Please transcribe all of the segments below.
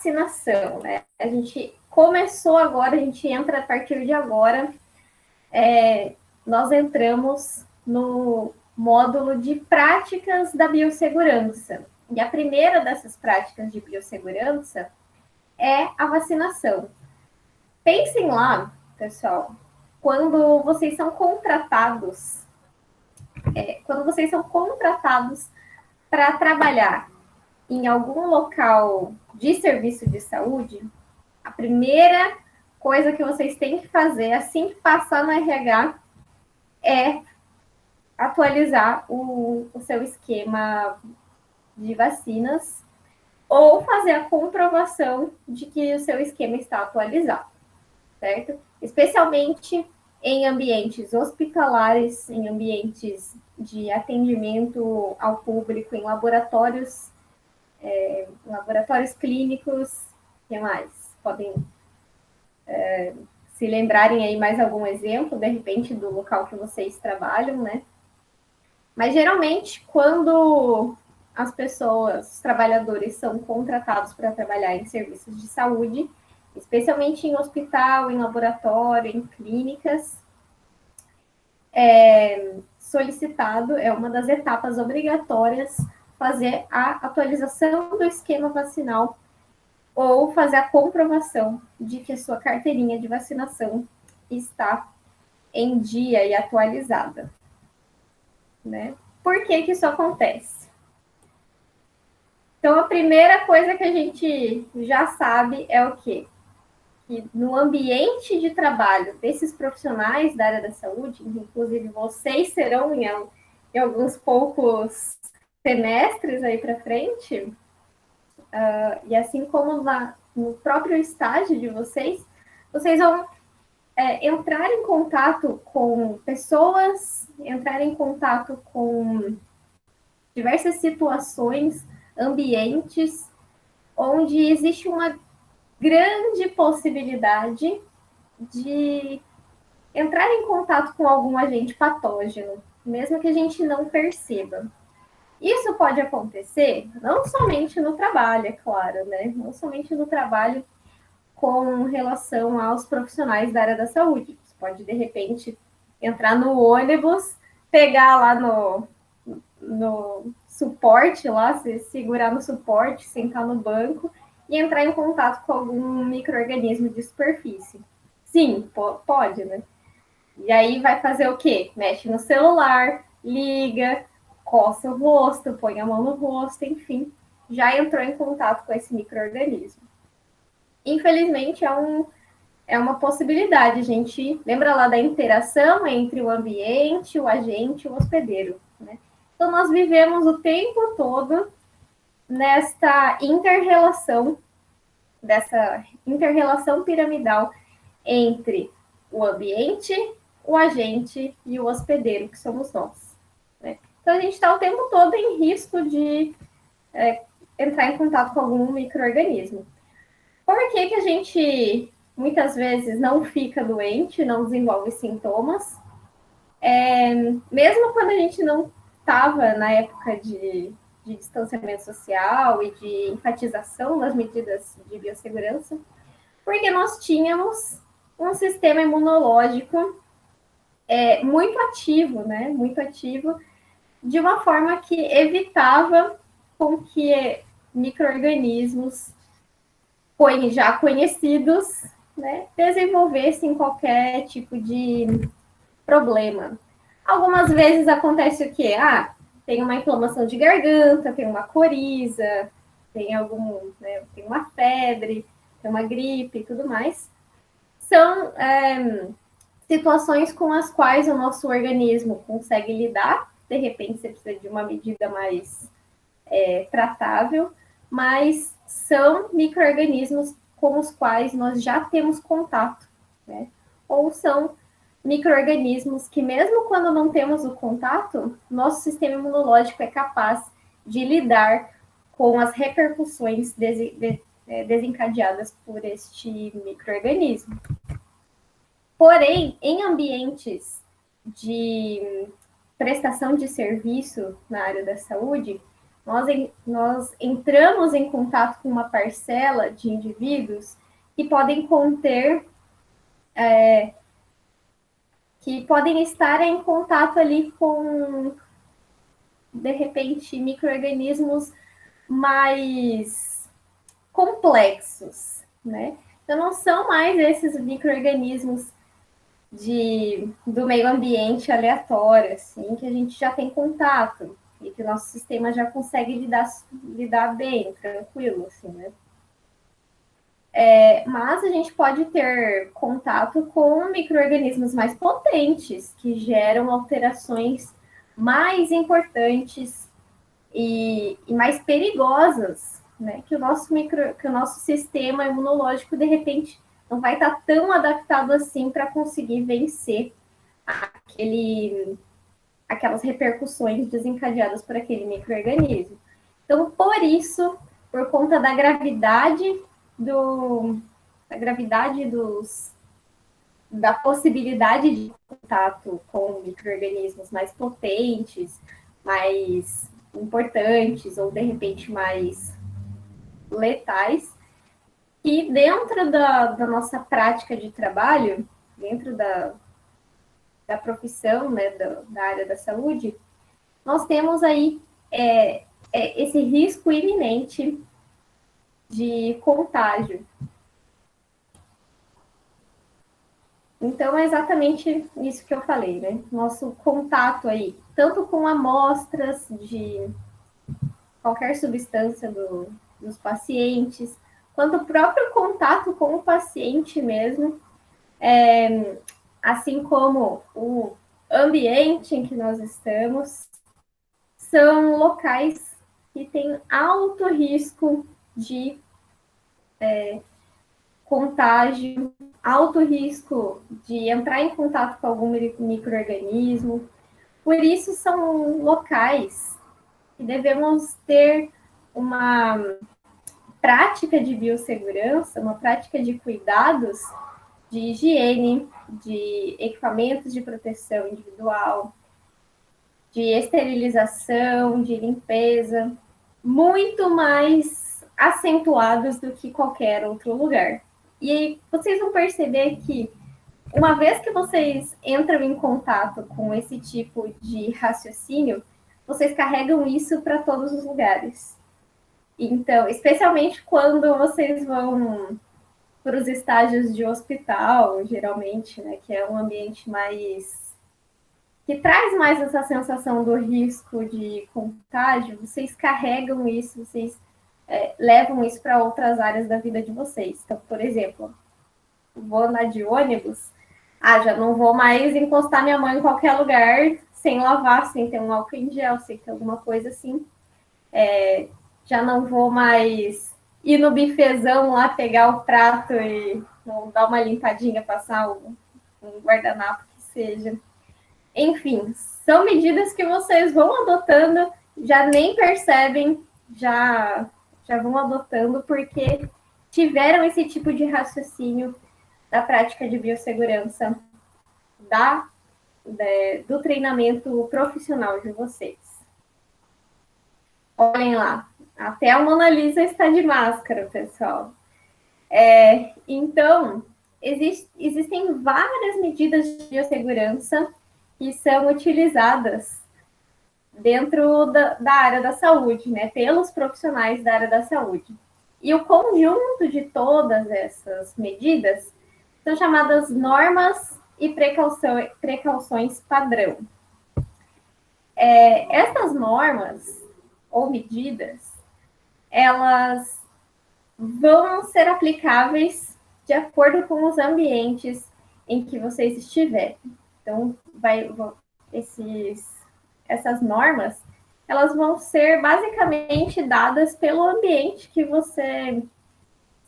vacinação, né? A gente começou agora, a gente entra a partir de agora, nós entramos no módulo de práticas da biossegurança. E a primeira dessas práticas de biossegurança é a vacinação. Pensem lá, pessoal, quando vocês são contratados, para trabalhar em algum local de serviço de saúde, a primeira coisa que vocês têm que fazer assim que passar no RH é atualizar o seu esquema de vacinas ou fazer a comprovação de que o seu esquema está atualizado, certo? Especialmente em ambientes hospitalares, em ambientes de atendimento ao público, em laboratórios clínicos, o que mais? Podem se lembrarem aí mais algum exemplo, de repente, do local que vocês trabalham, né? Mas geralmente, quando as pessoas, os trabalhadores, são contratados para trabalhar em serviços de saúde, especialmente em hospital, em laboratório, em clínicas, solicitado, é uma das etapas obrigatórias, fazer a atualização do esquema vacinal ou fazer a comprovação de que a sua carteirinha de vacinação está em dia e atualizada, né? Por que que isso acontece? Então, a primeira coisa que a gente já sabe é o quê? Que no ambiente de trabalho desses profissionais da área da saúde, inclusive vocês serão em alguns poucos semestres aí para frente, e assim como no próprio estágio de vocês, vocês vão entrar em contato com pessoas, entrar em contato com diversas situações, ambientes, onde existe uma grande possibilidade de entrar em contato com algum agente patógeno, mesmo que a gente não perceba. Isso pode acontecer não somente no trabalho, é claro, né? Não somente no trabalho com relação aos profissionais da área da saúde. Você pode, de repente, entrar no ônibus, pegar lá no suporte, lá, se segurar no suporte, sentar no banco e entrar em contato com algum micro-organismo de superfície. Sim, pode, né? E aí vai fazer o quê? Mexe no celular, liga, coça o rosto, põe a mão no rosto, enfim, já entrou em contato com esse micro-organismo. Infelizmente, é uma possibilidade. A gente lembra lá da interação entre o ambiente, o agente e o hospedeiro, né? Então, nós vivemos o tempo todo nessa dessa interrelação piramidal entre o ambiente, o agente e o hospedeiro, que somos nós, né? Então, a gente está o tempo todo em risco de entrar em contato com algum micro-organismo. Por que que a gente muitas vezes não fica doente, não desenvolve sintomas? Mesmo quando a gente não estava na época de distanciamento social e de enfatização das medidas de biossegurança, porque nós tínhamos um sistema imunológico muito ativo, né? Muito ativo, de uma forma que evitava com que micro-organismos já conhecidos, né, desenvolvessem qualquer tipo de problema. Algumas vezes acontece o quê? Tem uma inflamação de garganta, tem uma coriza, tem uma febre, tem uma gripe e tudo mais. São situações com as quais o nosso organismo consegue lidar. De repente, você precisa de uma medida mais tratável, mas são micro-organismos com os quais nós já temos contato, né? Ou são micro-organismos que, mesmo quando não temos o contato, nosso sistema imunológico é capaz de lidar com as repercussões desencadeadas por este micro-organismo. Porém, em ambientes de prestação de serviço na área da saúde, nós entramos em contato com uma parcela de indivíduos que podem conter, que podem estar em contato ali com, de repente, micro-organismos mais complexos, né? Então, não são mais esses micro-organismos do meio ambiente aleatório, assim, que a gente já tem contato e que o nosso sistema já consegue lidar bem, tranquilo, assim, né? Mas a gente pode ter contato com micro-organismos mais potentes, que geram alterações mais importantes e mais perigosas, né? Que o nosso sistema imunológico, de repente, não vai estar tão adaptado assim para conseguir vencer aquelas repercussões desencadeadas por aquele micro-organismo. Então, por isso, por conta da gravidade da gravidade da possibilidade de contato com micro-organismos mais potentes, mais importantes ou de repente mais letais, e dentro da nossa prática de trabalho, dentro da profissão, né, da área da saúde, nós temos aí esse risco iminente de contágio. Então, é exatamente isso que eu falei, né? Nosso contato aí, tanto com amostras de qualquer substância dos pacientes, quanto o próprio contato com o paciente mesmo, assim como o ambiente em que nós estamos, são locais que têm alto risco de contágio, alto risco de entrar em contato com algum micro-organismo. Por isso, são locais que devemos ter uma prática de biossegurança, uma prática de cuidados de higiene, de equipamentos de proteção individual, de esterilização, de limpeza, muito mais acentuados do que qualquer outro lugar. E aí vocês vão perceber que, uma vez que vocês entram em contato com esse tipo de raciocínio, vocês carregam isso para todos os lugares. Então, especialmente quando vocês vão para os estágios de hospital, geralmente, né, que é um ambiente mais que traz mais essa sensação do risco de contágio, vocês carregam isso, vocês levam isso para outras áreas da vida de vocês. Então, por exemplo, vou andar de ônibus, já não vou mais encostar minha mão em qualquer lugar sem lavar, sem ter um álcool em gel, sem ter alguma coisa assim. Já não vou mais ir no bifezão lá, pegar o prato e dar uma limpadinha, passar um guardanapo que seja. Enfim, são medidas que vocês vão adotando, já nem percebem, já vão adotando, porque tiveram esse tipo de raciocínio da prática de biossegurança, do treinamento profissional de vocês. Olhem lá, até a Mona Lisa está de máscara, pessoal. Então, existem várias medidas de biossegurança que são utilizadas dentro da área da saúde, né, pelos profissionais da área da saúde. E o conjunto de todas essas medidas são chamadas normas e precauções padrão. Essas normas ou medidas, elas vão ser aplicáveis de acordo com os ambientes em que vocês estiverem. Então, essas normas, elas vão ser basicamente dadas pelo ambiente que você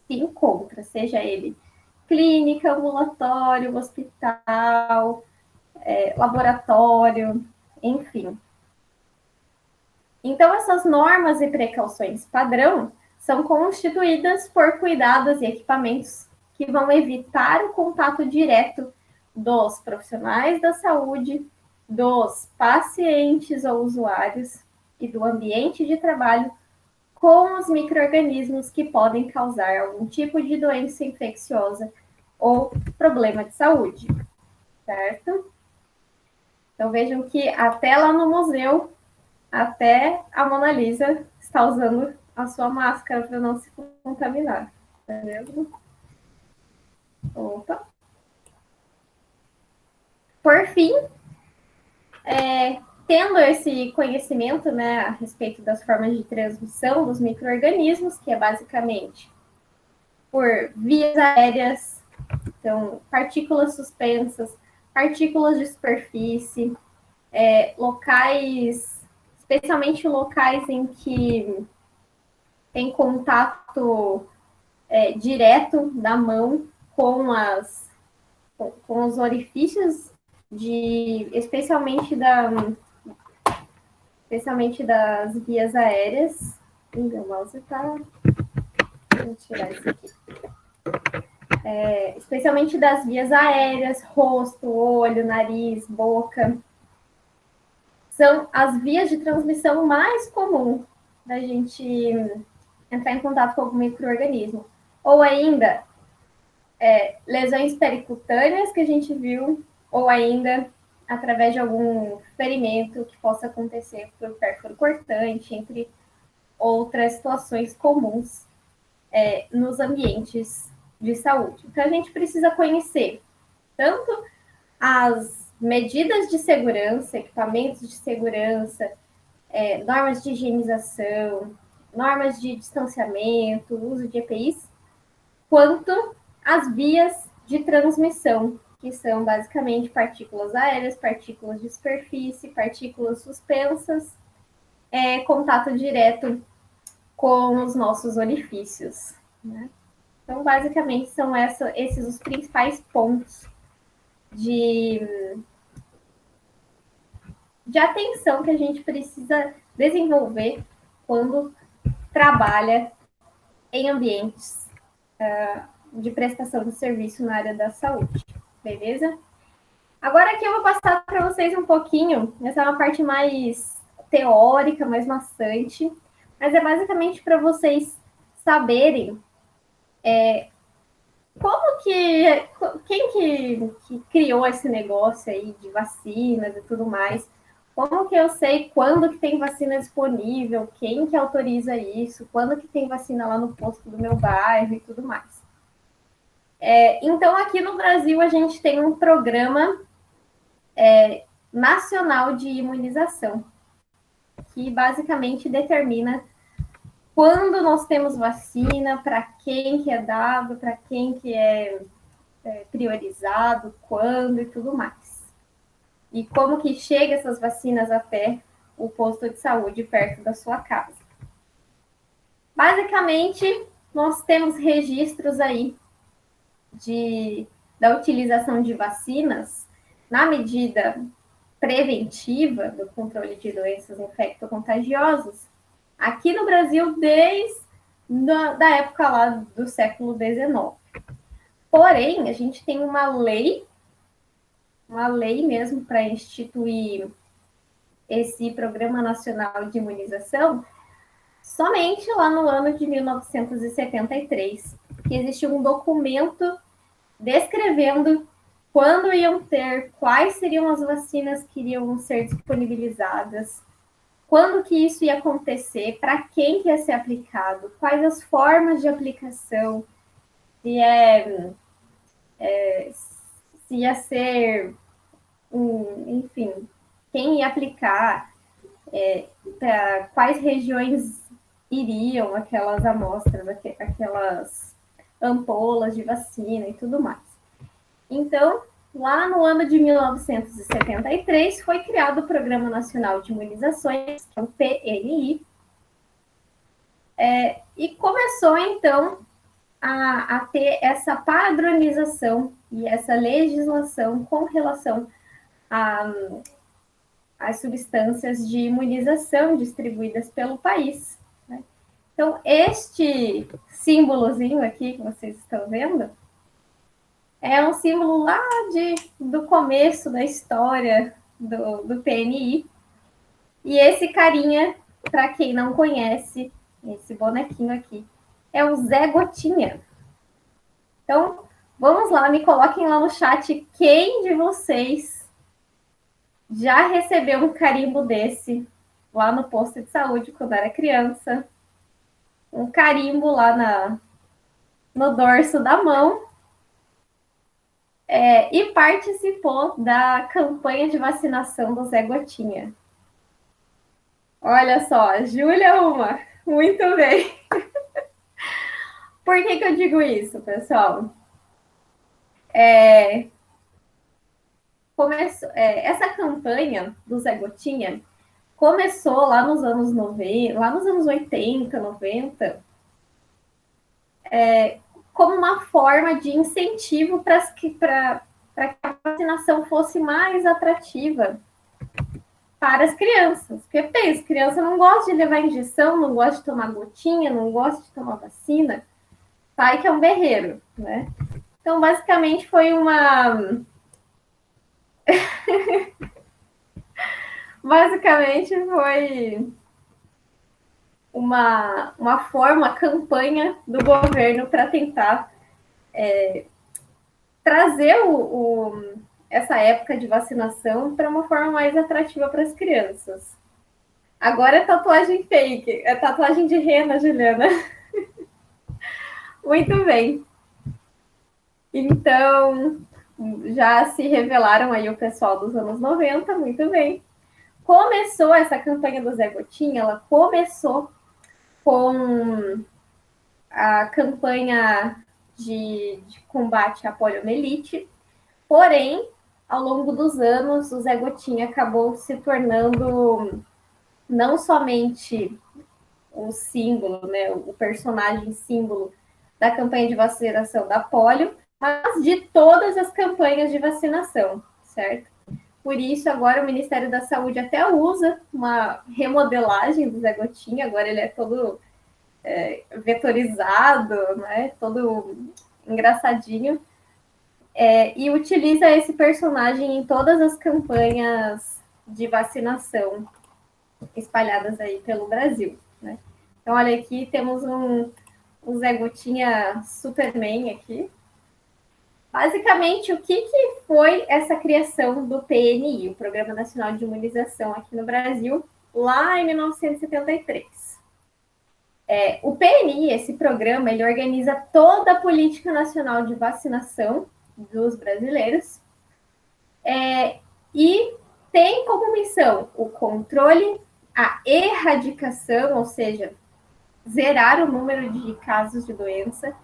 se encontra, seja ele clínica, ambulatório, hospital, laboratório, enfim. Então, essas normas e precauções padrão são constituídas por cuidados e equipamentos que vão evitar o contato direto dos profissionais da saúde, dos pacientes ou usuários e do ambiente de trabalho com os micro-organismos que podem causar algum tipo de doença infecciosa ou problema de saúde, certo? Então vejam que até lá no museu, até a Mona Lisa está usando a sua máscara para não se contaminar, tá vendo? Opa. Por fim, tendo esse conhecimento, né, a respeito das formas de transmissão dos micro-organismos, que é basicamente por vias aéreas, então partículas suspensas, partículas de superfície, locais, especialmente locais em que tem contato direto da mão com os orifícios especialmente das vias aéreas. Meu mouse tá. Vou tirar isso aqui. Especialmente das vias aéreas, rosto, olho, nariz, boca. São as vias de transmissão mais comuns da gente entrar em contato com algum micro-organismo. Ou ainda, lesões pericutâneas que a gente viu, ou ainda através de algum ferimento que possa acontecer por pérfuro cortante, entre outras situações comuns nos ambientes de saúde. Então, a gente precisa conhecer tanto as medidas de segurança, equipamentos de segurança, normas de higienização, normas de distanciamento, uso de EPIs, quanto as vias de transmissão, que são basicamente partículas aéreas, partículas de superfície, partículas suspensas, contato direto com os nossos orifícios, né? Então, basicamente, são esses os principais pontos de atenção que a gente precisa desenvolver quando trabalha em ambientes de prestação de serviço na área da saúde, beleza? Agora aqui eu vou passar para vocês um pouquinho, essa é uma parte mais teórica, mais maçante, mas é basicamente para vocês saberem quem que criou esse negócio aí de vacinas e tudo mais, como que eu sei quando que tem vacina disponível, quem que autoriza isso, quando que tem vacina lá no posto do meu bairro e tudo mais. Então, aqui no Brasil, a gente tem um programa nacional de imunização, que basicamente determina quando nós temos vacina, para quem que é dado, para quem que é priorizado, quando e tudo mais. E como que chega essas vacinas até o posto de saúde perto da sua casa. Basicamente, nós temos registros aí da utilização de vacinas na medida preventiva do controle de doenças infecto-contagiosas aqui no Brasil desde da época lá do século XIX. Porém, a gente tem uma lei mesmo para instituir esse Programa Nacional de Imunização somente lá no ano de 1973, que existiu um documento descrevendo quando iam ter, quais seriam as vacinas que iriam ser disponibilizadas, quando que isso ia acontecer, para quem que ia ser aplicado, quais as formas de aplicação, se ia ser, enfim, quem ia aplicar, para quais regiões iriam aquelas amostras, aquelas ampolas de vacina e tudo mais. Então, lá no ano de 1973, foi criado o Programa Nacional de Imunizações, que é o PNI, e começou, então, a ter essa padronização e essa legislação com relação às substâncias de imunização distribuídas pelo país. Né? Então, este símbolozinho aqui que vocês estão vendo é um símbolo lá do começo da história do PNI. E esse carinha para quem não conhece, esse bonequinho aqui é o Zé Gotinha. Então, vamos lá, me coloquem lá no chat quem de vocês já recebeu um carimbo desse lá no posto de saúde quando era criança. Um carimbo lá no dorso da mão. E participou da campanha de vacinação do Zé Gotinha. Olha só, Júlia uma. Muito bem. Por que eu digo isso, pessoal? Essa campanha do Zé Gotinha começou lá nos anos 90, lá nos anos 80, 90, como uma forma de incentivo para que a vacinação fosse mais atrativa para as crianças. Porque pensa, criança não gosta de levar injeção, não gosta de tomar gotinha, não gosta de tomar vacina, sai que é um berreiro, né? Então, basicamente, foi uma... uma forma, uma campanha do governo para tentar trazer essa época de vacinação para uma forma mais atrativa para as crianças. Agora é tatuagem fake, é tatuagem de rena, Juliana. Muito bem. Então, já se revelaram aí o pessoal dos anos 90, muito bem. Começou essa campanha do Zé Gotinha, ela começou com a campanha de combate à poliomielite, porém, ao longo dos anos, o Zé Gotinha acabou se tornando não somente o símbolo, né, o personagem símbolo da campanha de vacinação da polio, mas de todas as campanhas de vacinação, certo? Por isso, agora o Ministério da Saúde até usa uma remodelagem do Zé Gotinha, agora ele é todo vetorizado, né, todo engraçadinho, e utiliza esse personagem em todas as campanhas de vacinação espalhadas aí pelo Brasil, né? Então, olha aqui, temos um Zé Gotinha Superman aqui. Basicamente, o que foi essa criação do PNI, o Programa Nacional de Imunização aqui no Brasil, lá em 1973? O PNI, esse programa, ele organiza toda a política nacional de vacinação dos brasileiros e tem como missão o controle, a erradicação, ou seja, zerar o número de casos de doença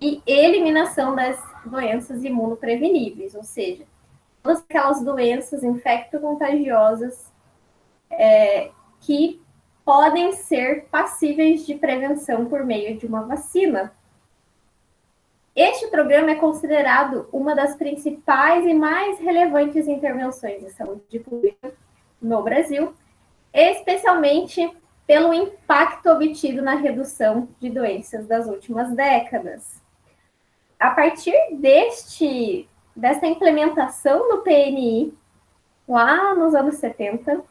e eliminação das doenças imunopreveníveis, ou seja, todas aquelas doenças infecto-contagiosas que podem ser passíveis de prevenção por meio de uma vacina. Este programa é considerado uma das principais e mais relevantes intervenções de saúde pública no Brasil, especialmente pelo impacto obtido na redução de doenças das últimas décadas. A partir dessa implementação do PNI, lá nos anos 70,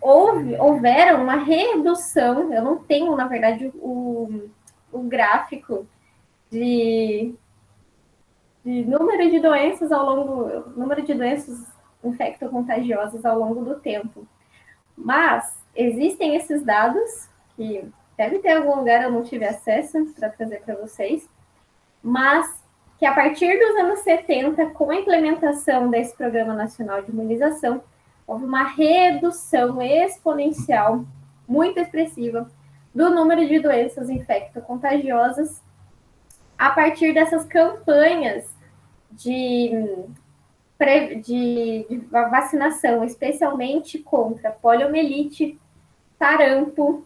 houveram uma redução, eu não tenho, na verdade, o gráfico de número de doenças número de doenças infecto-contagiosas ao longo do tempo. Mas existem esses dados, que deve ter algum lugar, eu não tive acesso para trazer para vocês, mas que a partir dos anos 70, com a implementação desse Programa Nacional de Imunização, houve uma redução exponencial, muito expressiva, do número de doenças infecto-contagiosas a partir dessas campanhas de vacinação, especialmente contra poliomielite, sarampo,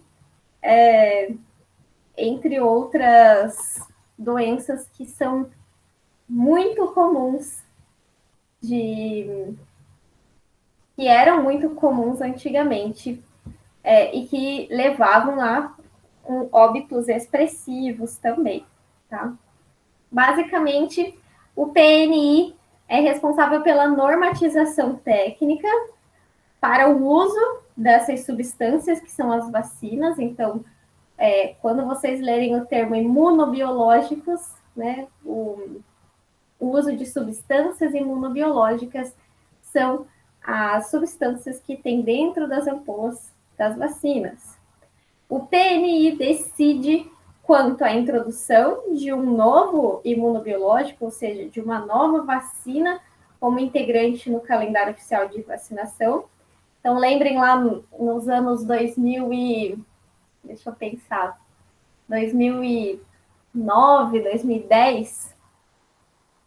entre outras doenças que são muito comuns, que eram muito comuns antigamente, e que levavam a óbitos expressivos também, tá? Basicamente, o PNI é responsável pela normatização técnica para o uso dessas substâncias que são as vacinas. Então, quando vocês lerem o termo imunobiológicos, né, o uso de substâncias imunobiológicas são as substâncias que tem dentro das ampolas das vacinas. O PNI decide quanto à introdução de um novo imunobiológico, ou seja, de uma nova vacina como integrante no calendário oficial de vacinação. Então, lembrem lá nos anos 2000 e... deixa eu pensar, 2009, 2010,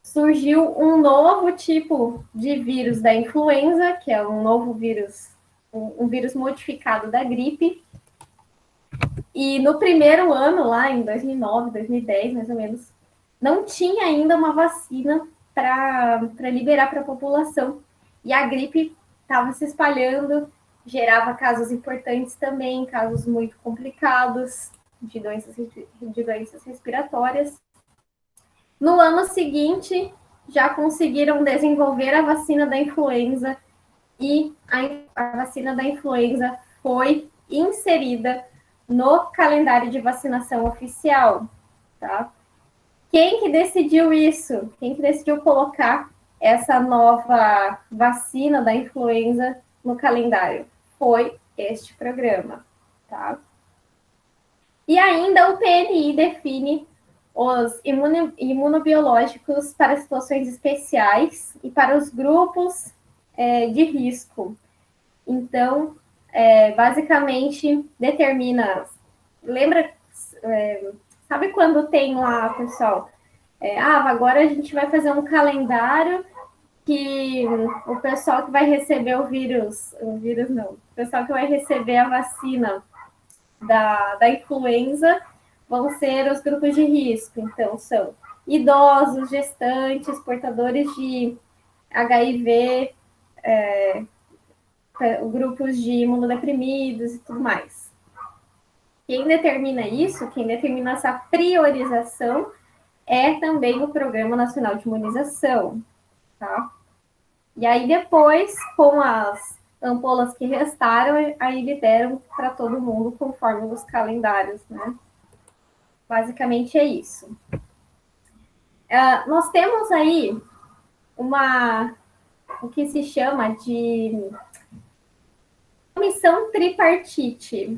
surgiu um novo tipo de vírus da influenza, que é um novo vírus, um vírus modificado da gripe. E no primeiro ano, lá em 2009, 2010, mais ou menos, não tinha ainda uma vacina para liberar para a população. E a gripe estava se espalhando, gerava casos importantes também, casos muito complicados de doenças respiratórias. No ano seguinte, já conseguiram desenvolver a vacina da influenza e a vacina da influenza foi inserida no calendário de vacinação oficial, tá? Quem que decidiu isso? Quem que decidiu colocar essa nova vacina da influenza no calendário? Foi este programa, tá? E ainda o PNI define os imunobiológicos para situações especiais e para os grupos de risco. Então, basicamente, determina... Lembra... sabe quando tem lá, pessoal? Agora a gente vai fazer um calendário que o pessoal que vai receber o vírus não, o pessoal que vai receber a vacina da influenza vão ser os grupos de risco. Então, são idosos, gestantes, portadores de HIV, grupos de imunodeprimidos e tudo mais. Quem determina isso, quem determina essa priorização é também o Programa Nacional de Imunização, tá? E aí depois, com as ampolas que restaram, aí liberam para todo mundo conforme os calendários, né? Basicamente é isso. Nós temos aí o que se chama de comissão tripartite,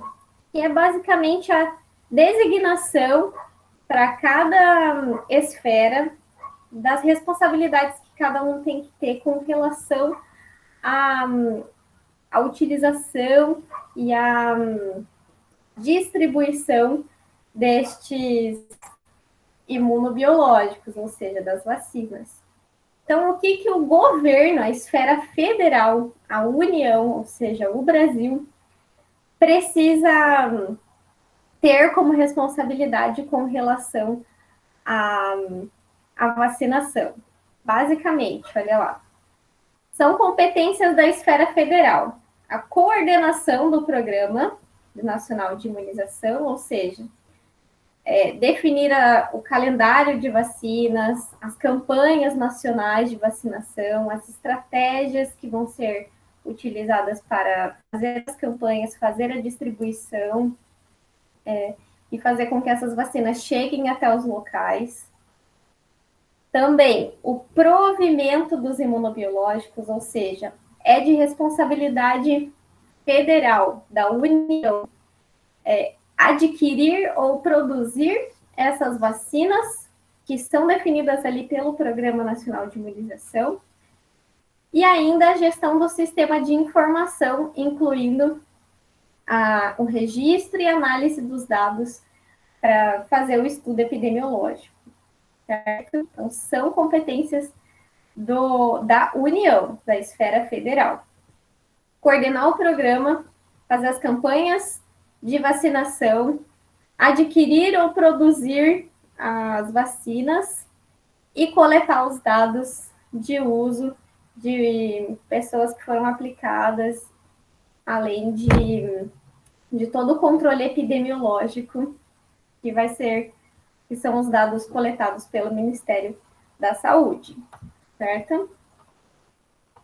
que é basicamente a designação para cada esfera das responsabilidades que cada um tem que ter com relação à utilização e à distribuição destes imunobiológicos, ou seja, das vacinas. Então, o que o governo, a esfera federal, a União, ou seja, o Brasil, precisa ter como responsabilidade com relação à vacinação? Basicamente, olha lá, são competências da esfera federal. A coordenação do Programa Nacional de Imunização, ou seja, definir o calendário de vacinas, as campanhas nacionais de vacinação, as estratégias que vão ser utilizadas para fazer as campanhas, fazer a distribuição e fazer com que essas vacinas cheguem até os locais. Também o provimento dos imunobiológicos, ou seja, é de responsabilidade federal da União adquirir ou produzir essas vacinas que são definidas ali pelo Programa Nacional de Imunização, e ainda a gestão do sistema de informação, incluindo o registro e análise dos dados para fazer o estudo epidemiológico. Certo? Então, são competências da União, da esfera federal. Coordenar o programa, fazer as campanhas de vacinação, adquirir ou produzir as vacinas e coletar os dados de uso de pessoas que foram aplicadas, além de todo o controle epidemiológico que são os dados coletados pelo Ministério da Saúde, certo?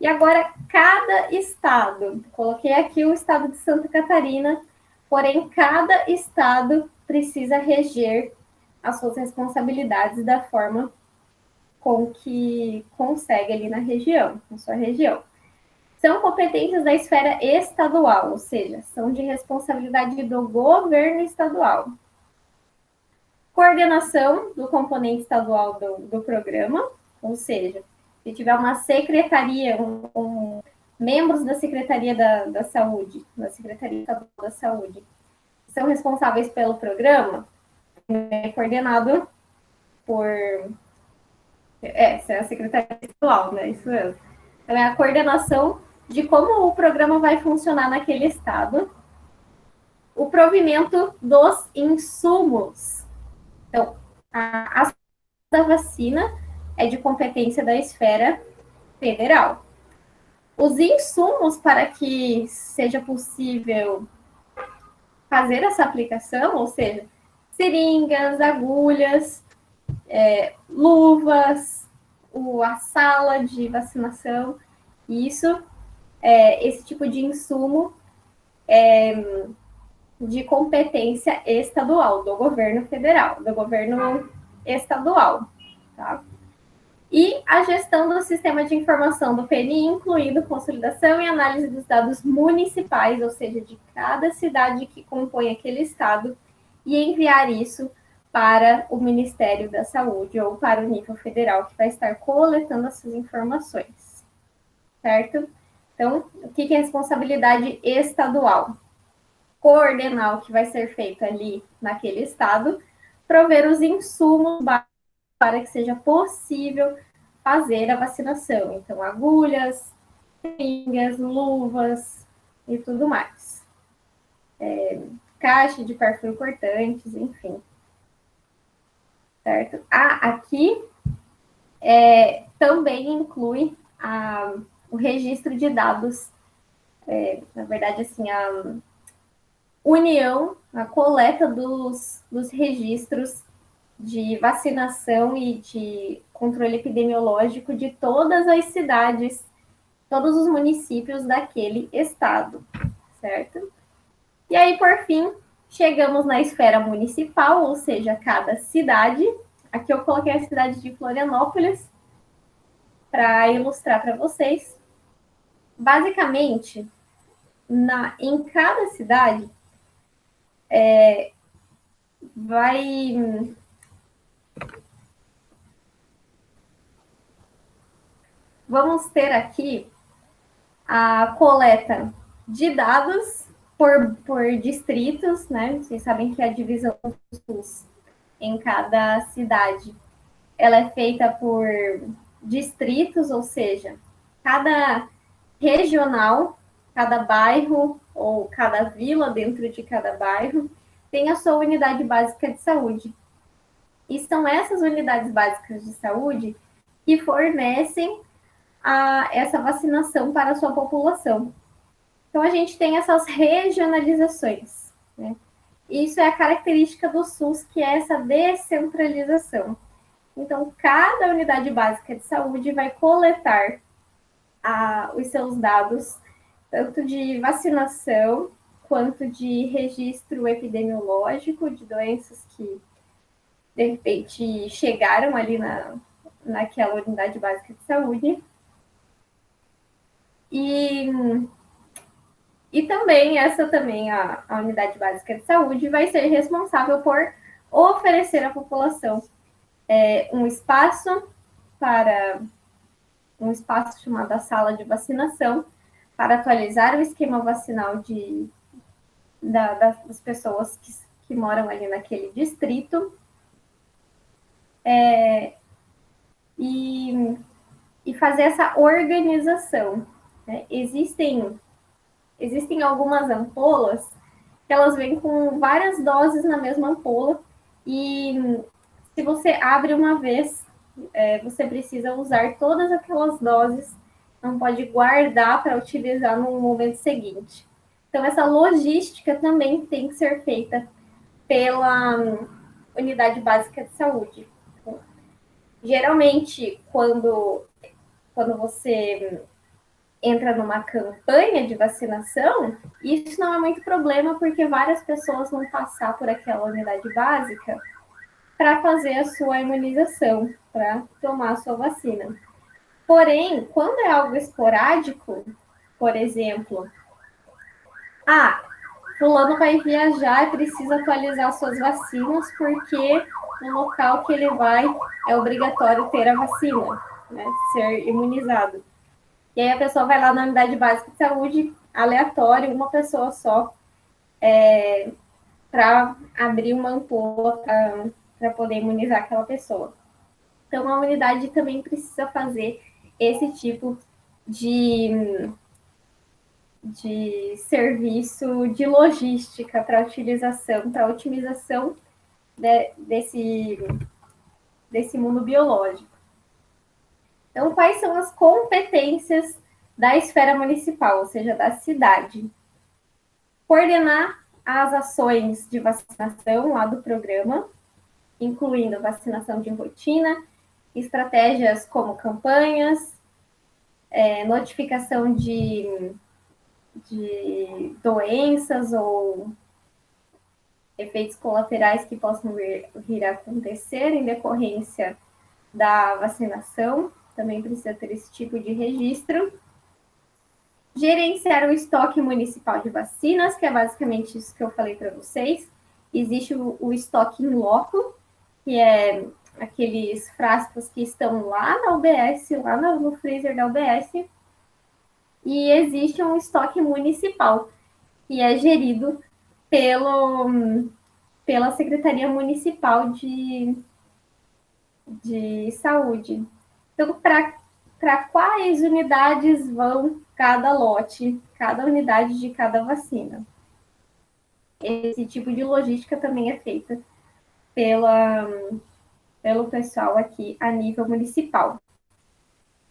E agora, cada estado, coloquei aqui o estado de Santa Catarina, porém, cada estado precisa reger as suas responsabilidades da forma com que consegue ali na região, na sua região. São competências da esfera estadual, ou seja, são de responsabilidade do governo estadual. Coordenação do componente estadual do programa, ou seja, se tiver uma secretaria, membros da Secretaria da Saúde, da Secretaria Estadual da Saúde, são responsáveis pelo programa, é coordenado por. Essa é a Secretaria Estadual, né? Isso mesmo. Então, é a coordenação de como o programa vai funcionar naquele estado, o provimento dos insumos. Então, a da vacina é de competência da esfera federal. Os insumos para que seja possível fazer essa aplicação, ou seja, seringas, agulhas, luvas, a sala de vacinação, isso, esse tipo de insumo é de competência estadual, do governo federal, do governo estadual, tá? E a gestão do sistema de informação do PNI, incluindo consolidação e análise dos dados municipais, ou seja, de cada cidade que compõe aquele estado, e enviar isso para o Ministério da Saúde ou para o nível federal, que vai estar coletando essas informações, certo? Então, o que é responsabilidade estadual? Coordenar o que vai ser feito ali naquele estado, prover os insumos para que seja possível fazer a vacinação. Então, agulhas, seringas, luvas e tudo mais. Caixa de perfil cortantes, enfim. Certo? Aqui também inclui o registro de dados, na verdade, assim, a união, a coleta dos registros de vacinação e de controle epidemiológico de todas as cidades, todos os municípios daquele estado, certo? E aí, por fim, chegamos na esfera municipal, ou seja, cada cidade. Aqui eu coloquei a cidade de Florianópolis para ilustrar para vocês. Basicamente, em cada cidade vai vamos ter aqui a coleta de dados por distritos, né? Vocês sabem que a divisão do SUS em cada cidade ela é feita por distritos, ou seja, cada regional, cada bairro ou cada vila dentro de cada bairro tem a sua unidade básica de saúde. E são essas unidades básicas de saúde que fornecem essa vacinação para a sua população. Então, a gente tem essas regionalizações, né? Isso é a característica do SUS, que é essa descentralização. Então, cada unidade básica de saúde vai coletar os seus dados, tanto de vacinação, quanto de registro epidemiológico de doenças que, de repente, chegaram ali naquela unidade básica de saúde. E também, a unidade básica de saúde vai ser responsável por oferecer à população um espaço chamado a sala de vacinação, para atualizar o esquema vacinal das pessoas que moram ali naquele distrito. E fazer essa organização, né? Existem algumas ampolas que elas vêm com várias doses na mesma ampola e se você abre uma vez, você precisa usar todas aquelas doses, não pode guardar para utilizar no momento seguinte. Então, essa logística também tem que ser feita pela unidade básica de saúde. Geralmente, quando você entra numa campanha de vacinação, isso não é muito problema, porque várias pessoas vão passar por aquela unidade básica para fazer a sua imunização, para tomar a sua vacina. Porém, quando é algo esporádico, por exemplo, fulano vai viajar e precisa atualizar suas vacinas porque no local que ele vai é obrigatório ter a vacina, né, ser imunizado. E aí a pessoa vai lá na unidade básica de saúde, aleatório, uma pessoa só, para abrir uma ampola para poder imunizar aquela pessoa. Então a unidade também precisa fazer esse tipo de serviço de logística para utilização, para otimização desse mundo biológico. Então, quais são as competências da esfera municipal, ou seja, da cidade? Coordenar as ações de vacinação lá do programa, incluindo vacinação de rotina, estratégias como campanhas, notificação de doenças ou efeitos colaterais que possam vir a acontecer em decorrência da vacinação, também precisa ter esse tipo de registro. Gerenciar o estoque municipal de vacinas, que é basicamente isso que eu falei para vocês. Existe o estoque em loco, que é aqueles frascos que estão lá na UBS, lá no freezer da UBS. E existe um estoque municipal, que é gerido pela Secretaria Municipal de Saúde. Então, para quais unidades vão cada lote, cada unidade de cada vacina? Esse tipo de logística também é feita pelo pessoal aqui a nível municipal.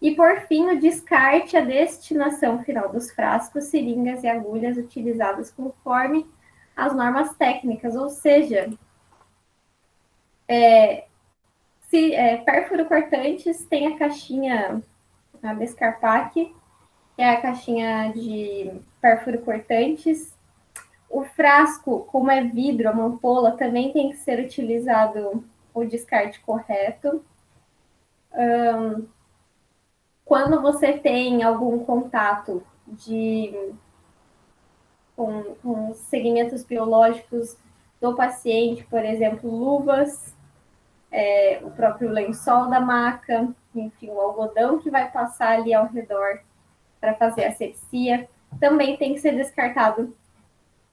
E, por fim, o descarte, a destinação final dos frascos, seringas e agulhas utilizadas conforme as normas técnicas, ou seja, pérfuro cortantes tem a caixinha, a Descarpac, que é a caixinha de pérfuro cortantes. O frasco, como é vidro, a ampola, também tem que ser utilizado o descarte correto. Quando você tem algum contato com segmentos biológicos do paciente, por exemplo, luvas, o próprio lençol da maca, enfim, o algodão que vai passar ali ao redor para fazer a asepsia, também tem que ser descartado.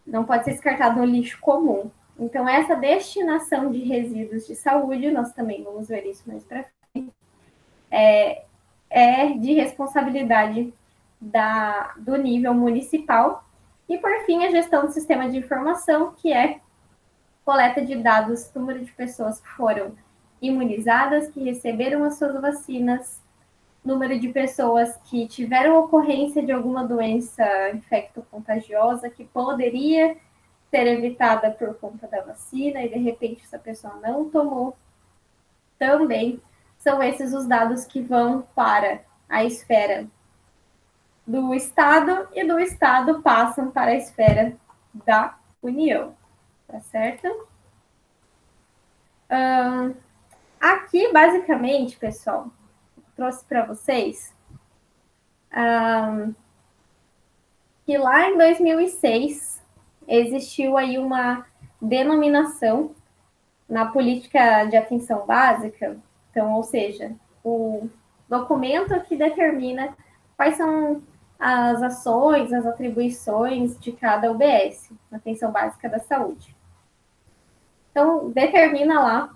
Não pode ser descartado no lixo comum. Então, essa destinação de resíduos de saúde, nós também vamos ver isso mais para frente, é de responsabilidade do nível municipal. E, por fim, a gestão do sistema de informação, que é coleta de dados, número de pessoas que foram imunizadas, que receberam as suas vacinas, número de pessoas que tiveram ocorrência de alguma doença infecto-contagiosa que poderia ser evitada por conta da vacina e, de repente, essa pessoa não tomou. Também são esses os dados que vão para a esfera do Estado e do Estado passam para a esfera da União, tá certo? Aqui, basicamente, pessoal, trouxe para vocês que lá em 2006 existiu aí uma denominação na política de atenção básica, então, ou seja, o documento que determina quais são as ações, as atribuições de cada UBS, Atenção Básica da Saúde. Então, determina lá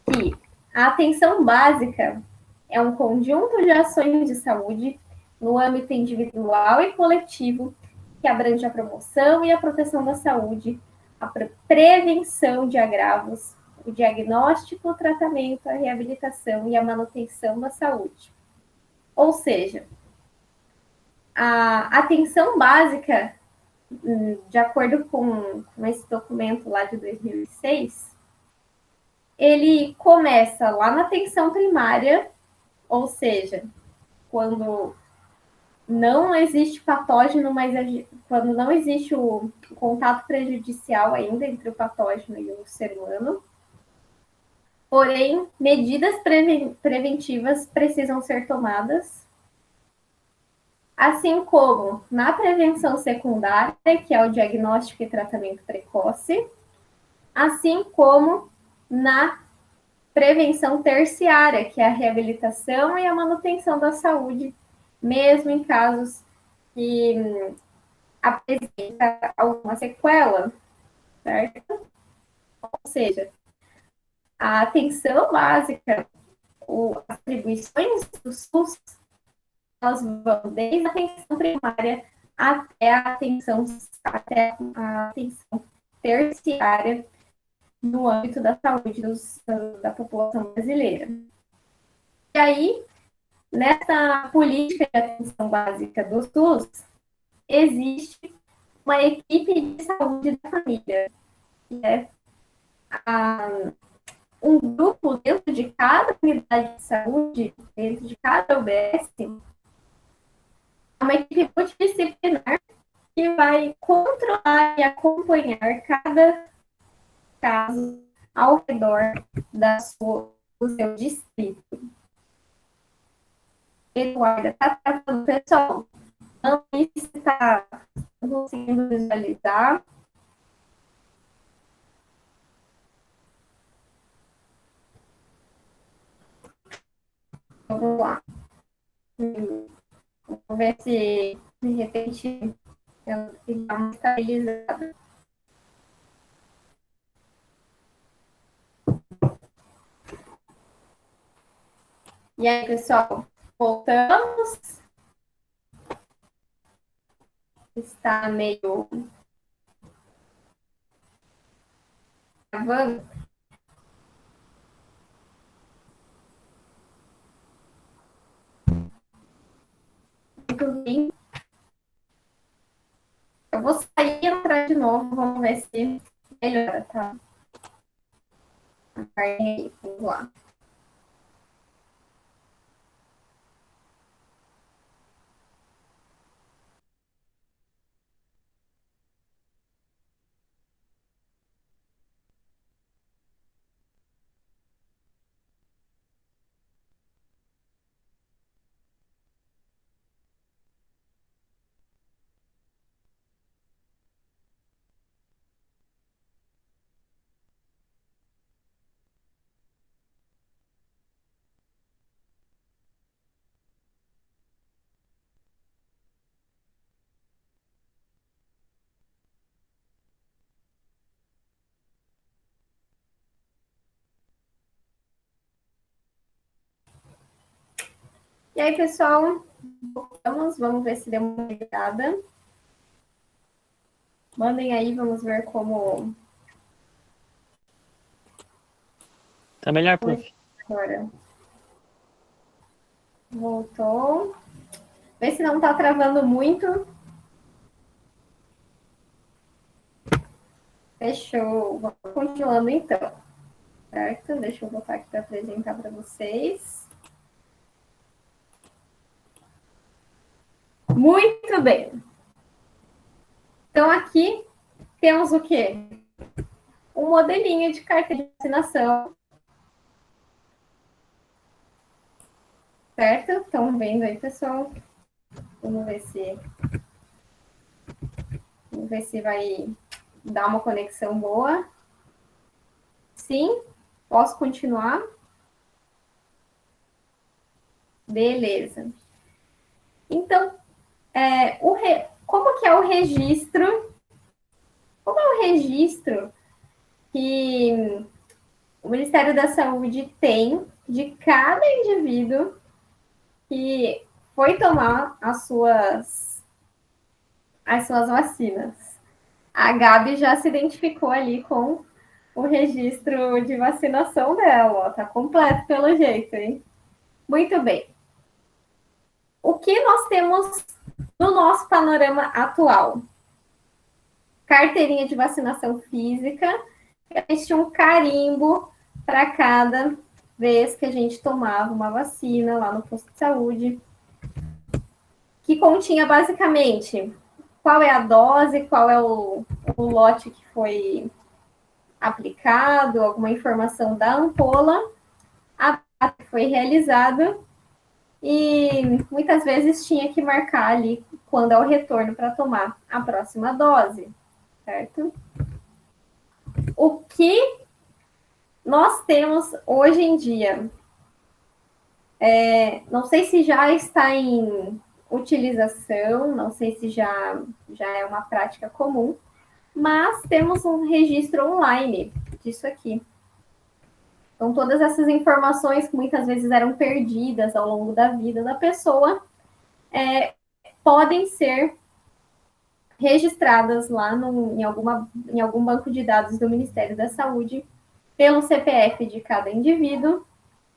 que a atenção básica é um conjunto de ações de saúde no âmbito individual e coletivo que abrange a promoção e a proteção da saúde, a prevenção de agravos, o diagnóstico, o tratamento, a reabilitação e a manutenção da saúde. Ou seja, a atenção básica, de acordo com esse documento lá de 2006, ele começa lá na atenção primária, ou seja, quando não existe patógeno, mas quando não existe o contato prejudicial ainda entre o patógeno e o ser humano. Porém, medidas preventivas precisam ser tomadas, assim como na prevenção secundária, que é o diagnóstico e tratamento precoce, assim como na prevenção terciária, que é a reabilitação e a manutenção da saúde, mesmo em casos que apresenta alguma sequela, certo? Ou seja, a atenção básica, as atribuições do SUS, elas vão desde a atenção primária até a atenção terciária no âmbito da saúde da população brasileira. E aí, nessa política de atenção básica do SUS, existe uma equipe de saúde da família, que é um grupo dentro de cada unidade de saúde, dentro de cada UBS, uma equipe multidisciplinar que vai controlar e acompanhar cada caso ao redor do seu distrito. Eduarda, está travando, pessoal? Não sei se está conseguindo visualizar. Vamos lá. Vamos ver se, de repente, ela fica uma estabilizada. E aí, pessoal, voltamos. Está meio travando. Muito bem. Eu vou sair e entrar de novo, vamos ver se melhora, tá? Vamos lá. E aí, pessoal, vamos ver se deu uma ligada. Mandem aí, vamos ver como... Tá melhor, prof. Agora. Voltou. Vê se não tá travando muito. Fechou. Vamos continuando então. Certo? Deixa eu voltar aqui para apresentar para vocês. Muito bem. Então, aqui temos o quê? Um modelinho de carteira de vacinação. Certo? Estão vendo aí, pessoal? Vamos ver se vai dar uma conexão boa. Sim? Posso continuar? Beleza. Então, como que é o registro? Como é o registro que o Ministério da Saúde tem de cada indivíduo que foi tomar as suas vacinas? A Gabi já se identificou ali com o registro de vacinação dela, ó, tá completo pelo jeito, hein? Muito bem. O que nós temos no nosso panorama atual? Carteirinha de vacinação física, existe um carimbo para cada vez que a gente tomava uma vacina lá no posto de saúde, que continha basicamente qual é a dose, qual é o lote que foi aplicado, alguma informação da ampola, a data que foi realizada e muitas vezes tinha que marcar ali quando é o retorno para tomar a próxima dose, certo? O que nós temos hoje em dia, não sei se já está em utilização, não sei se já é uma prática comum, mas temos um registro online disso aqui. Então, todas essas informações que muitas vezes eram perdidas ao longo da vida da pessoa podem ser registradas lá em algum banco de dados do Ministério da Saúde, pelo CPF de cada indivíduo,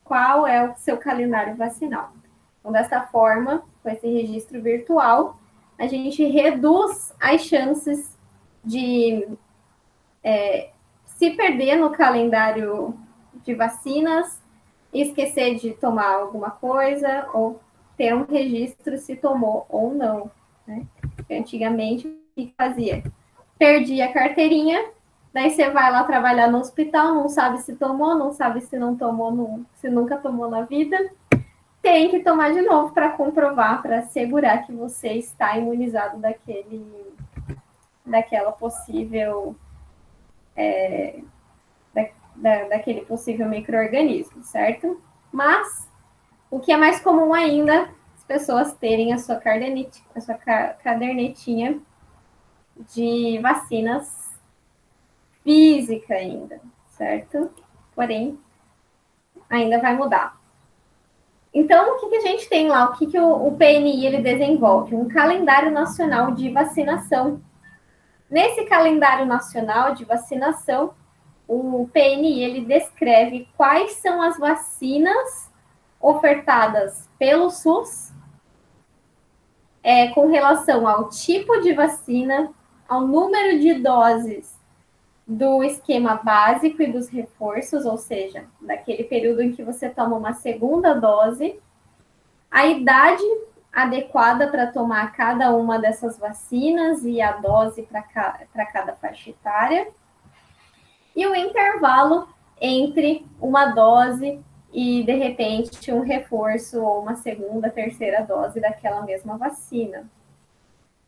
qual é o seu calendário vacinal. Então, dessa forma, com esse registro virtual, a gente reduz as chances de se perder no calendário de vacinas, esquecer de tomar alguma coisa, ou ter um registro se tomou ou não. Né? Antigamente, o que fazia? Perdia a carteirinha, daí você vai lá trabalhar no hospital, não sabe se tomou, não sabe se não tomou, se nunca tomou na vida. Tem que tomar de novo para comprovar, para assegurar que você está imunizado daquela possível daquele possível micro-organismo, certo? Mas o que é mais comum ainda, as pessoas terem a sua cadernetinha de vacinas física ainda, certo? Porém, ainda vai mudar. Então, o que a gente tem lá? O que o PNI ele desenvolve? Um calendário nacional de vacinação. Nesse calendário nacional de vacinação, o PNI ele descreve quais são as vacinas ofertadas pelo SUS com relação ao tipo de vacina, ao número de doses do esquema básico e dos reforços, ou seja, daquele período em que você toma uma segunda dose, a idade adequada para tomar cada uma dessas vacinas e a dose para cada faixa etária, e o intervalo entre uma dose e, de repente, um reforço ou uma segunda, terceira dose daquela mesma vacina.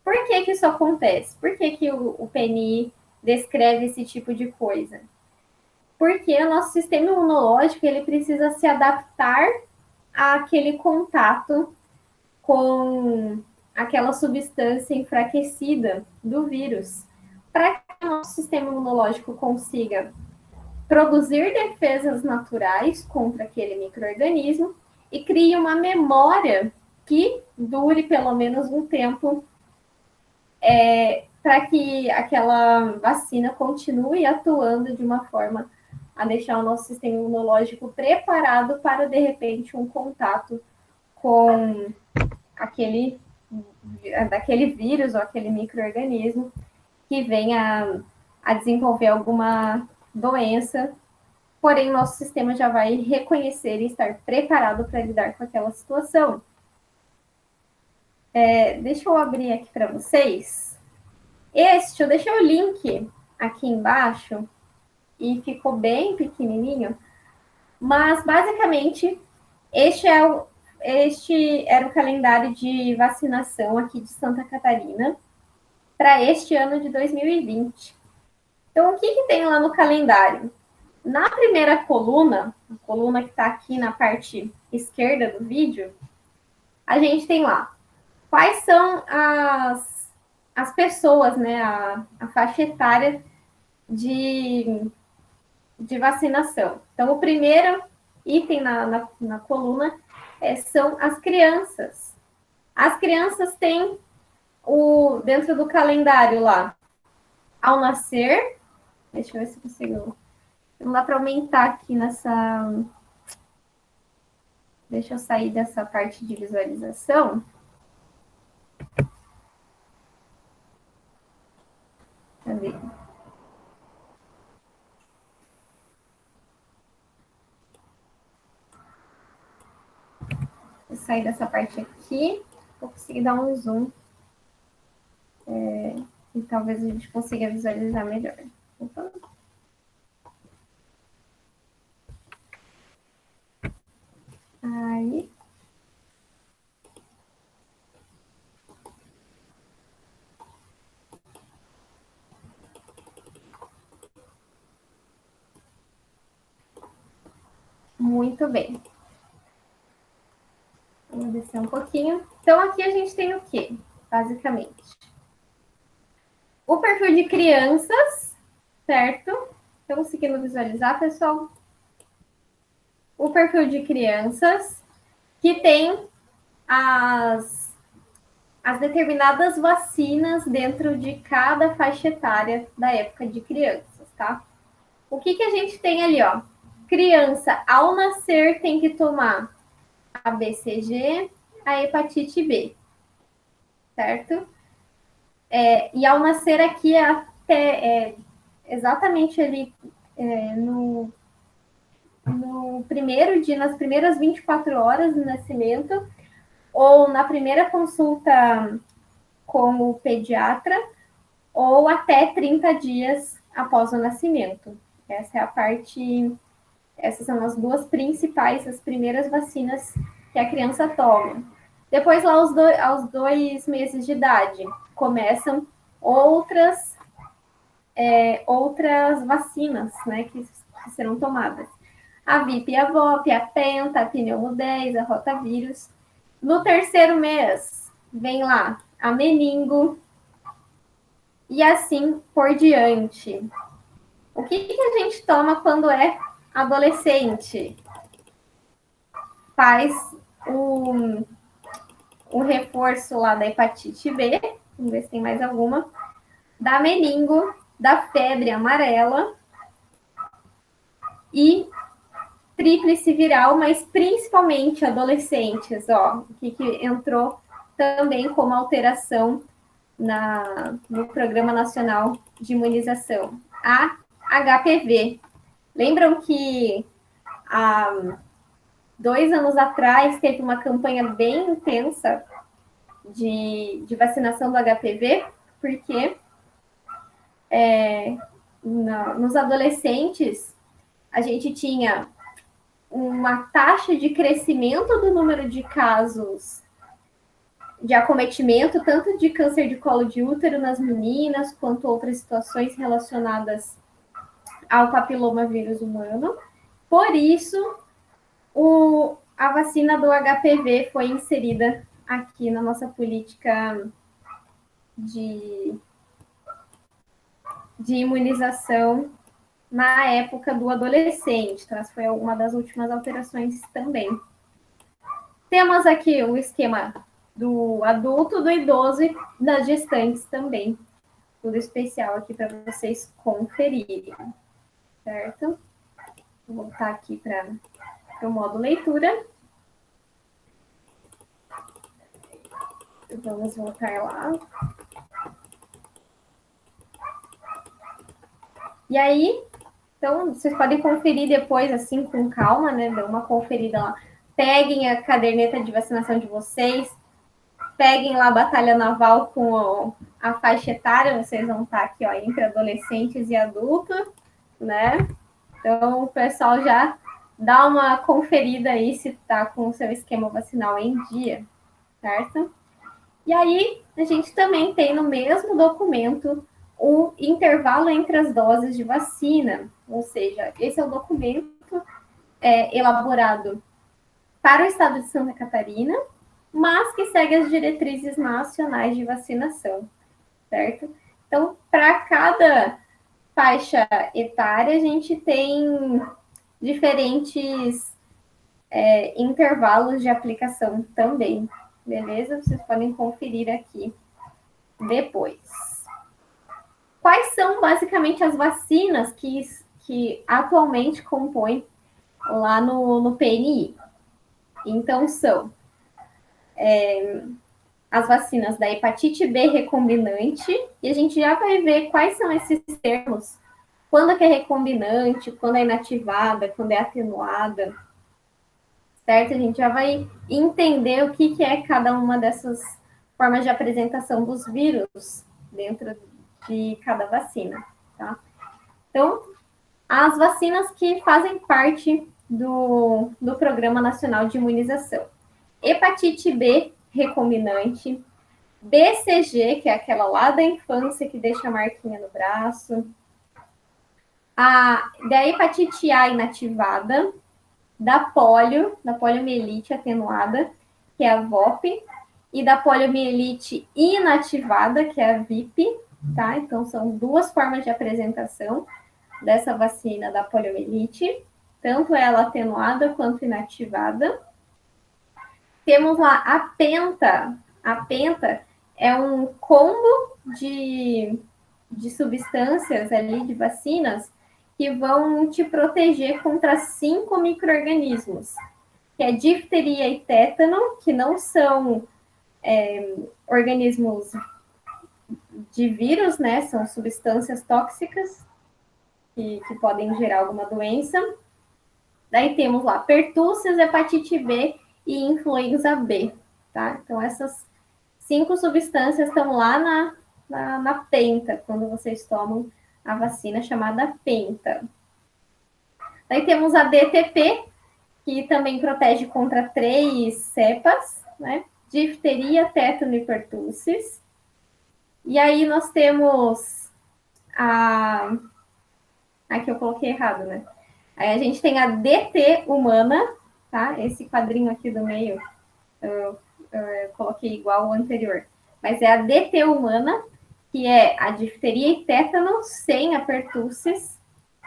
Por que isso acontece? Por que o PNI descreve esse tipo de coisa? Porque o nosso sistema imunológico ele precisa se adaptar àquele contato com aquela substância enfraquecida do vírus, para que o nosso sistema imunológico consiga produzir defesas naturais contra aquele micro-organismo e crie uma memória que dure pelo menos um tempo para que aquela vacina continue atuando de uma forma a deixar o nosso sistema imunológico preparado para, de repente, um contato com daquele vírus ou aquele micro-organismo que venha a desenvolver alguma doença, porém o nosso sistema já vai reconhecer e estar preparado para lidar com aquela situação. Deixa eu abrir aqui para vocês. Eu deixei o link aqui embaixo e ficou bem pequenininho, mas basicamente este era o calendário de vacinação aqui de Santa Catarina para este ano de 2020. Então, o que tem lá no calendário? Na primeira coluna, a coluna que está aqui na parte esquerda do vídeo, a gente tem lá quais são as pessoas, né, a faixa etária de vacinação. Então, o primeiro item na coluna são as crianças. As crianças têm dentro do calendário lá, ao nascer, deixa eu ver se consigo. Não dá para aumentar aqui nessa. Deixa eu sair dessa parte de visualização. Cadê? Vou sair dessa parte aqui. vou conseguir dar um zoom. E talvez a gente consiga visualizar melhor. Opa. Aí. Muito bem. Vamos descer um pouquinho. Então, aqui a gente tem o quê? Basicamente. O perfil de crianças, certo? Estão conseguindo visualizar, pessoal? O perfil de crianças, que tem as determinadas vacinas dentro de cada faixa etária da época de crianças, tá? O que a gente tem ali, ó? Criança, ao nascer, tem que tomar a BCG, a hepatite B, certo? E ao nascer aqui, até exatamente ali no primeiro dia, nas primeiras 24 horas do nascimento, ou na primeira consulta com o pediatra, ou até 30 dias após o nascimento. Essa é a parte, essas são as duas principais, as primeiras vacinas que a criança toma. Depois, lá aos 2 meses de idade, começam outras vacinas, né, que serão tomadas. A VIP, a VOP, a Penta, a Pneumo 10, a Rotavírus. No terceiro mês, vem lá a meningo, e assim por diante. O que a gente toma quando é adolescente? Faz o reforço lá da hepatite B, vamos ver se tem mais alguma, da meningo, da febre amarela e tríplice viral, mas principalmente adolescentes, ó, o que entrou também como alteração no Programa Nacional de Imunização, a HPV. Lembram que há 2 anos atrás teve uma campanha bem intensa de vacinação do HPV, porque nos adolescentes a gente tinha uma taxa de crescimento do número de casos de acometimento, tanto de câncer de colo de útero nas meninas, quanto outras situações relacionadas ao papilomavírus humano. Por isso, a vacina do HPV foi inserida aqui na nossa política de imunização na época do adolescente. Então, essa foi uma das últimas alterações também. Temos aqui o esquema do adulto, do idoso e das gestantes também. Tudo especial aqui para vocês conferirem, certo? Vou voltar aqui para o modo leitura. Vamos voltar lá. E aí, então, vocês podem conferir depois, assim, com calma, né? Dê uma conferida lá. Peguem a caderneta de vacinação de vocês. Peguem lá a Batalha Naval com a faixa etária. Vocês vão estar aqui, ó, entre adolescentes e adultos, né? Então, o pessoal já dá uma conferida aí se está com o seu esquema vacinal em dia, certo? E aí, a gente também tem no mesmo documento o intervalo entre as doses de vacina, ou seja, esse é o documento elaborado para o estado de Santa Catarina, mas que segue as diretrizes nacionais de vacinação, certo? Então, para cada faixa etária, a gente tem diferentes intervalos de aplicação também, beleza? Vocês podem conferir aqui depois. Quais são, basicamente, as vacinas que atualmente compõem lá no PNI? Então, são as vacinas da hepatite B recombinante, e a gente já vai ver quais são esses termos, quando é que é recombinante, quando é inativada, quando é atenuada, certo? A gente já vai entender o que é cada uma dessas formas de apresentação dos vírus dentro de cada vacina, tá? Então, as vacinas que fazem parte do Programa Nacional de Imunização. Hepatite B recombinante, BCG, que é aquela lá da infância que deixa a marquinha no braço, da hepatite A inativada, da poliomielite atenuada, que é a VOP, e da poliomielite inativada, que é a VIP, tá? Então, são duas formas de apresentação dessa vacina da poliomielite, tanto ela atenuada quanto inativada. Temos lá a penta. A penta é um combo de substâncias ali, de vacinas, que vão te proteger contra 5 micro-organismos, que é difteria e tétano, que não são organismos de vírus, né? São substâncias tóxicas que podem gerar alguma doença. Daí temos lá pertússias, hepatite B e influenza B, tá? Então, essas 5 substâncias estão lá na penta, quando vocês tomam a vacina chamada penta. Daí temos a DTP, que também protege contra 3 cepas, né? Difteria, tétano e pertussis. E aí nós temos aqui eu coloquei errado, né? Aí a gente tem a DT humana, tá? Esse quadrinho aqui do meio eu coloquei igual ao anterior. Mas é a DT humana, que é a difteria e tétano sem a pertussis.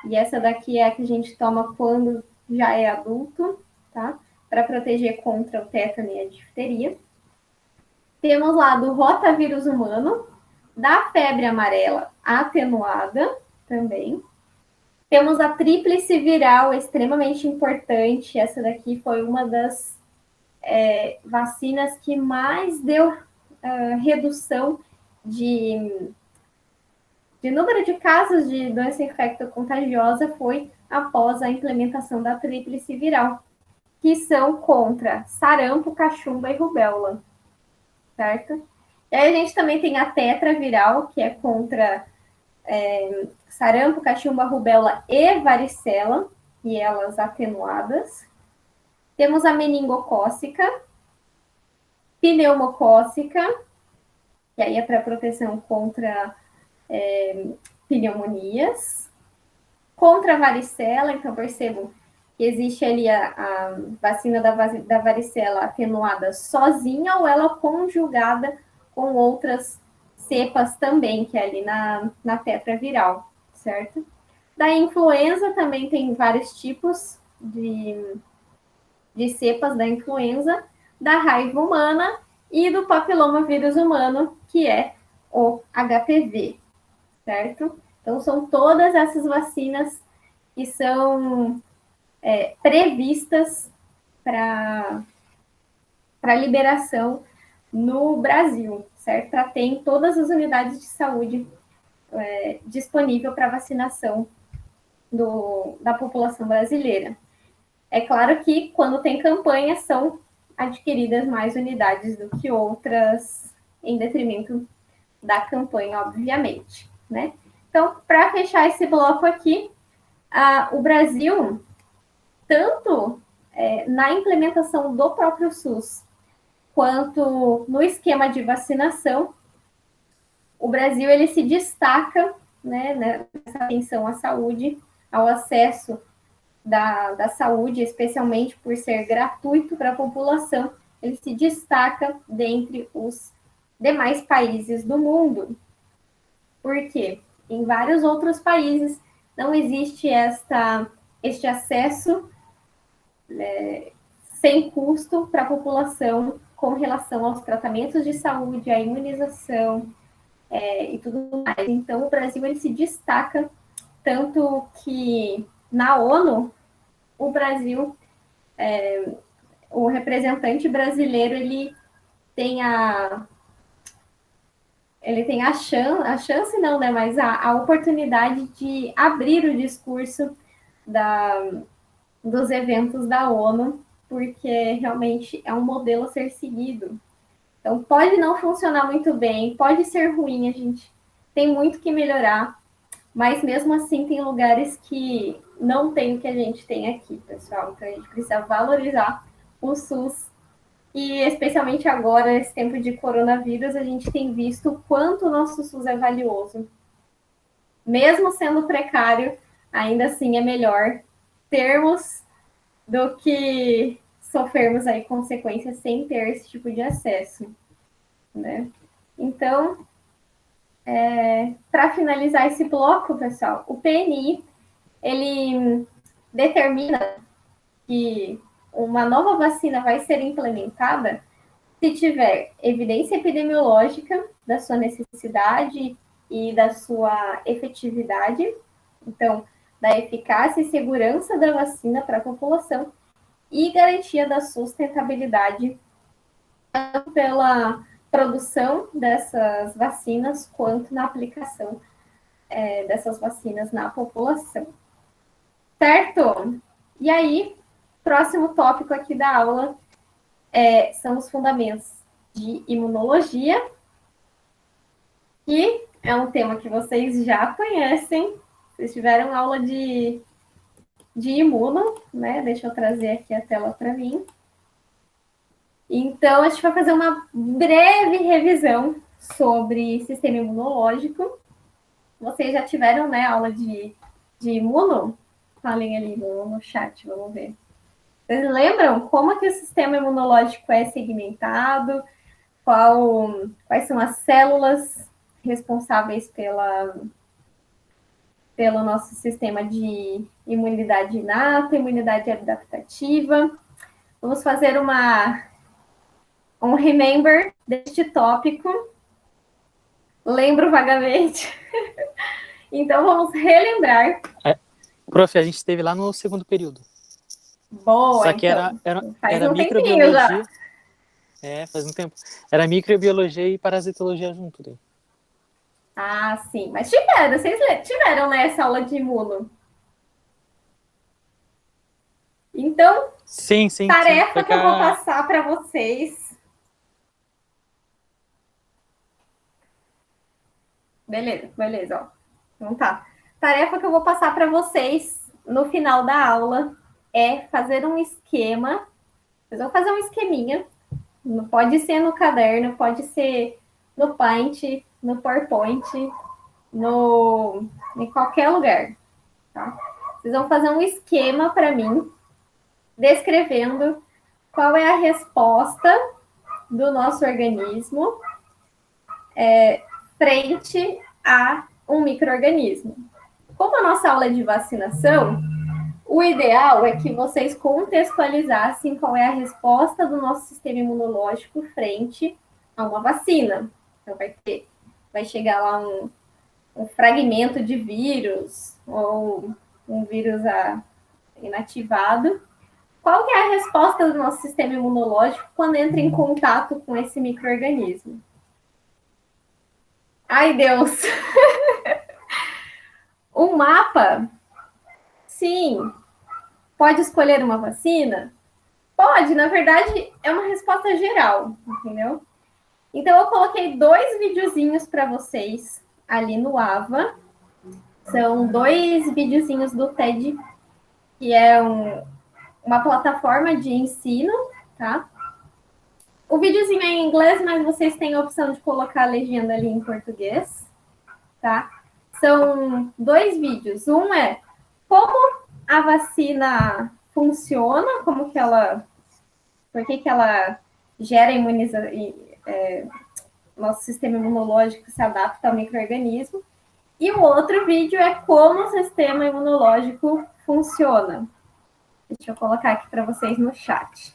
E essa daqui é a que a gente toma quando já é adulto, tá? Para proteger contra o tétano e a difteria. Temos lá do rotavírus humano, da febre amarela atenuada também. Temos a tríplice viral, extremamente importante. Essa daqui foi uma das vacinas que mais deu redução de número de casos de doença infecto-contagiosa foi após a implementação da tríplice viral, que são contra sarampo, cachumba e rubéola, certo? E aí a gente também tem a tetraviral, que é contra sarampo, cachumba, rubéola e varicela, e elas atenuadas. Temos a meningocócica, pneumocócica, que aí é para proteção contra pneumonias, contra a varicela. Então, percebam que existe ali a vacina da varicela atenuada sozinha ou ela conjugada com outras cepas também, que é ali na tetraviral, certo? Da influenza também tem vários tipos de cepas da influenza, da raiva humana e do papilomavírus humano, que é o HPV, certo? Então, são todas essas vacinas que são previstas para liberação no Brasil, certo? Para ter em todas as unidades de saúde disponível para vacinação da população brasileira. É claro que, quando tem campanha, são adquiridas mais unidades do que outras, em detrimento da campanha, obviamente, né? Então, para fechar esse bloco aqui, o Brasil, tanto na implementação do próprio SUS, quanto no esquema de vacinação, o Brasil ele se destaca, né, nessa atenção à saúde, ao acesso da saúde, especialmente por ser gratuito para a população, ele se destaca dentre os demais países do mundo. Por quê? Em vários outros países não existe este acesso sem custo para a população com relação aos tratamentos de saúde, à imunização e tudo mais. Então, o Brasil ele se destaca, tanto que na ONU, o Brasil, o representante brasileiro, ele tem a chance não, né, mas a oportunidade de abrir o discurso dos eventos da ONU porque realmente é um modelo a ser seguido. Então, pode não funcionar muito bem, pode ser ruim, a gente tem muito que melhorar, mas mesmo assim tem lugares que não tem o que a gente tem aqui, pessoal. Então, a gente precisa valorizar o SUS. E especialmente agora, nesse tempo de coronavírus, a gente tem visto o quanto o nosso SUS é valioso. Mesmo sendo precário, ainda assim é melhor termos do que sofrermos aí consequências sem ter esse tipo de acesso, né? Então, para finalizar esse bloco, pessoal, o PNI, ele determina que uma nova vacina vai ser implementada se tiver evidência epidemiológica da sua necessidade e da sua efetividade, então, da eficácia e segurança da vacina para a população e garantia da sustentabilidade tanto pela produção dessas vacinas quanto na aplicação dessas vacinas na população. Certo? E aí, próximo tópico aqui da aula são os fundamentos de imunologia, que é um tema que vocês já conhecem. Vocês tiveram aula de imuno, né? Deixa eu trazer aqui a tela para mim. Então, a gente vai fazer uma breve revisão sobre sistema imunológico. Vocês já tiveram, né, aula de imuno? Falem ali no chat, vamos ver. Vocês lembram como é que o sistema imunológico é segmentado? Quais são as células responsáveis pelo nosso sistema de imunidade inata, imunidade adaptativa? Vamos fazer um remember deste tópico. Lembro vagamente. Então, vamos relembrar. Prof, a gente esteve lá no segundo período. Boa, só que então. era microbiologia. Faz um tempo. Era microbiologia e parasitologia junto. Daí. Ah, sim. Mas vocês tiveram, né, essa aula de imuno? Então, sim, tarefa que eu vou passar para vocês. Beleza, ó. Então tá. Tarefa que eu vou passar para vocês no final da aula é fazer um esquema. Vocês vão fazer um esqueminha. Não pode ser no caderno, pode ser no Paint, no PowerPoint, em qualquer lugar. Tá? Vocês vão fazer um esquema para mim, descrevendo qual é a resposta do nosso organismo frente a um micro-organismo. Como a nossa aula é de vacinação, o ideal é que vocês contextualizassem qual é a resposta do nosso sistema imunológico frente a uma vacina. Então, vai chegar lá um fragmento de vírus ou um vírus inativado. Qual que é a resposta do nosso sistema imunológico quando entra em contato com esse micro-organismo? Ai, Deus! Um mapa? Sim. Pode escolher uma vacina? Pode, na verdade, é uma resposta geral, entendeu? Então, eu coloquei 2 videozinhos para vocês ali no AVA. São 2 videozinhos do TED, que é uma plataforma de ensino, tá? O videozinho é em inglês, mas vocês têm a opção de colocar a legenda ali em português, tá? São 2 vídeos. Um é como a vacina funciona, por que ela gera nosso sistema imunológico se adapta ao micro-organismo. E o outro vídeo é como o sistema imunológico funciona. Deixa eu colocar aqui para vocês no chat.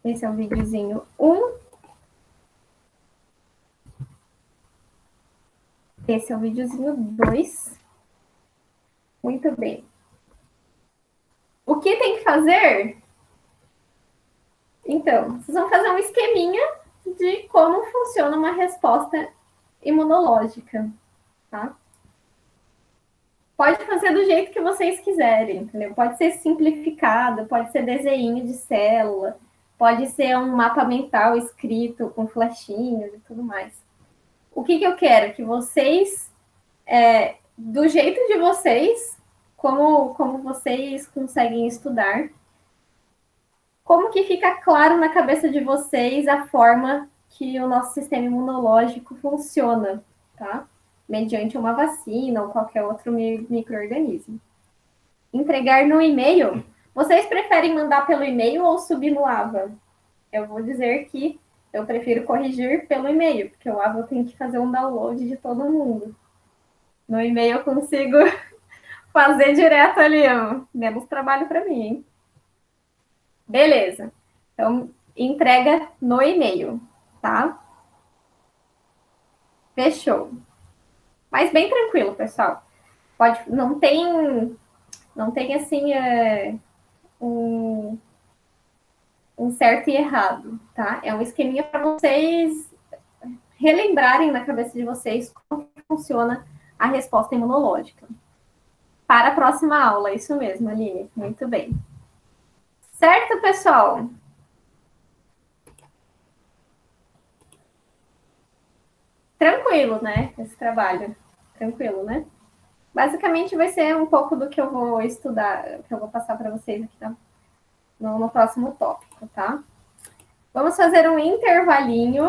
Esse é o videozinho 1. Esse é o videozinho 2. Muito bem. O que tem que fazer? Então, vocês vão fazer um esqueminha de como funciona uma resposta imunológica, tá? pode fazer do jeito que vocês quiserem, entendeu? Pode ser simplificado, pode ser desenho de célula, pode ser um mapa mental escrito com flechinhas e tudo mais. O que eu quero? Que vocês, do jeito de vocês, como vocês conseguem estudar, como que fica claro na cabeça de vocês a forma que o nosso sistema imunológico funciona, tá? Mediante uma vacina ou qualquer outro micro-organismo. Entregar no e-mail. Vocês preferem mandar pelo e-mail ou subir no AVA? Eu vou dizer que eu prefiro corrigir pelo e-mail, porque o AVA tem que fazer um download de todo mundo. No e-mail eu consigo fazer direto ali, ó. Menos trabalho para mim, hein? Beleza. Então, entrega no e-mail, tá? Fechou. Mas bem tranquilo, pessoal. Não tem assim um certo e errado, tá? É um esqueminha para vocês relembrarem na cabeça de vocês como funciona a resposta imunológica. Para a próxima aula, isso mesmo, Aline. Muito bem. Certo, pessoal? Tranquilo, né? Esse trabalho. Tranquilo, né? Basicamente vai ser um pouco do que eu vou estudar, que eu vou passar para vocês aqui no próximo tópico, tá? Vamos fazer um intervalinho